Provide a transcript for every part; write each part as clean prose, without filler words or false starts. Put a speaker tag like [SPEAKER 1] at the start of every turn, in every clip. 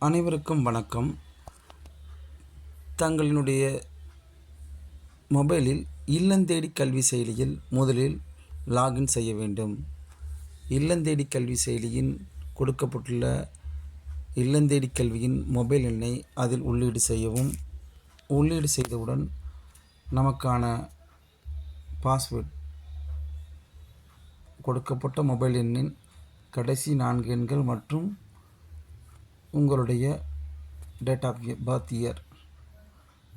[SPEAKER 1] அனைவருக்கும் வணக்கம். தங்களினுடைய மொபைலில் இல்லந்தேடி கல்வி செயலியில் முதலில் லாகின் செய்ய வேண்டும். இல்லந்தேடி கல்வி செயலியின் கொடுக்கப்பட்டுள்ள இல்லந்தேடி கல்வியின் மொபைல் எண்ணை அதில் உள்ளீடு செய்யவும். உள்ளீடு செய்தவுடன் நமக்கான பாஸ்வேர்ட் கொடுக்கப்பட்ட மொபைல் எண்ணின் கடைசி 4 எண்கள் மற்றும் உங்களுடைய date of birth year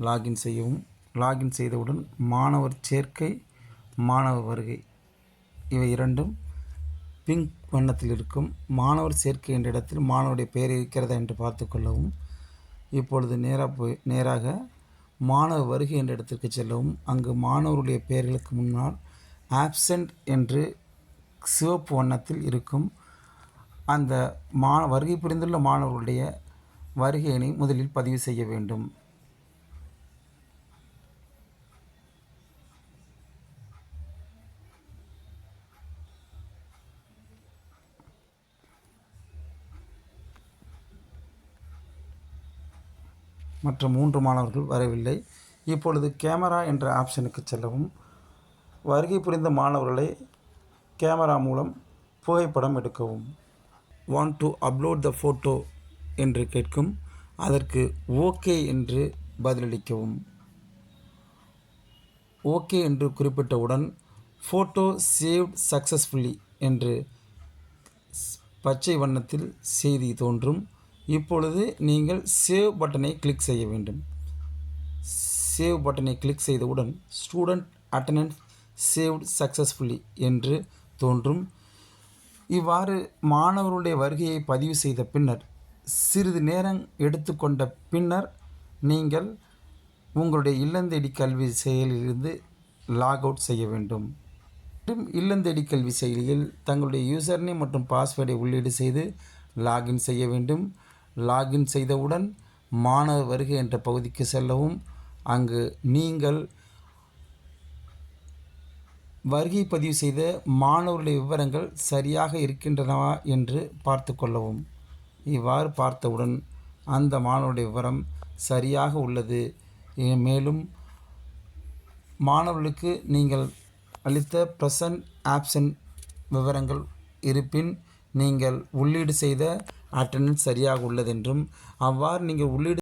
[SPEAKER 1] login செய்யவும். லாகின் செய்தவுடன் மாணவர் சேர்க்கை, மாணவர் வருகை இவை இரண்டும் பிங்க் வண்ணத்தில் இருக்கும். மாணவர் சேர்க்கை என்ற இடத்தில் மாணவருடைய பெயர் இருக்கிறதா என்று பார்த்து கொள்ளவும். இப்பொழுது நேராக மாணவர் வருகை என்ற இடத்திற்கு செல்லவும். அங்கு மாணவருடைய பெயர்களுக்கு முன்னால் ஆப்சென்ட் என்று சிவப்பு வண்ணத்தில் இருக்கும். அந்த வருகை புரிந்துள்ள மாணவர்களுடைய வருகையினை முதலில் பதிவு செய்ய வேண்டும். மற்ற 3 மாணவர்கள் வரவில்லை. இப்பொழுது கேமரா என்ற ஆப்ஷனுக்கு செல்லவும். வருகை புரிந்த மாணவர்களை கேமரா மூலம் புகைப்படம் எடுக்கவும். Want to upload the photo என்று கேட்கும். அதற்கு ஓகே என்று பதிலளிக்கவும். ஓகே என்று குறிப்பிட்டவுடன் ஃபோட்டோ சேவ்ட் சக்ஸஸ்ஃபுல்லி என்று பச்சை வண்ணத்தில் செய்தி தோன்றும். இப்பொழுது நீங்கள் சேவ் பட்டனை கிளிக் செய்ய வேண்டும். சேவ் பட்டனை கிளிக் செய்தவுடன் ஸ்டூடெண்ட் அட்டெண்டன்ஸ் சேவ்ட் சக்ஸஸ்ஃபுல்லி என்று தோன்றும். இவ்வாறு மாணவர்களுடைய வருகையை பதிவு செய்த பின்னர் சிறிது நேரம் எடுத்துக்கொண்ட பின்னர் நீங்கள் உங்களுடைய இல்லந்தேடி கல்வி செயலிலிருந்து லாக் அவுட் செய்ய வேண்டும். இல்லந்தேடி கல்வி செயலியில் தங்களுடைய யூசர் நேம் மற்றும் பாஸ்வேர்டை உள்ளீடு செய்து லாகின் செய்ய வேண்டும். லாகின் செய்தவுடன் மாணவர் வருகை என்ற பகுதிக்கு செல்லவும். அங்கு நீங்கள் வருகை பதிவு செய்த மாணவர்களுடைய விவரங்கள் சரியாக இருக்கின்றனவா என்று பார்த்து கொள்ளவும். இவ்வாறு பார்த்தவுடன் அந்த மாணவருடைய விவரம் சரியாக உள்ளது. மேலும் மாணவர்களுக்கு நீங்கள் அளித்த ப்ரெசன்ட் ஆப்சென்ட் விவரங்கள் இருப்பின் நீங்கள் உள்ளீடு செய்த அட்டெண்டன்ஸ் சரியாக உள்ளதென்றும், அவ்வாறு நீங்கள் உள்ளீடு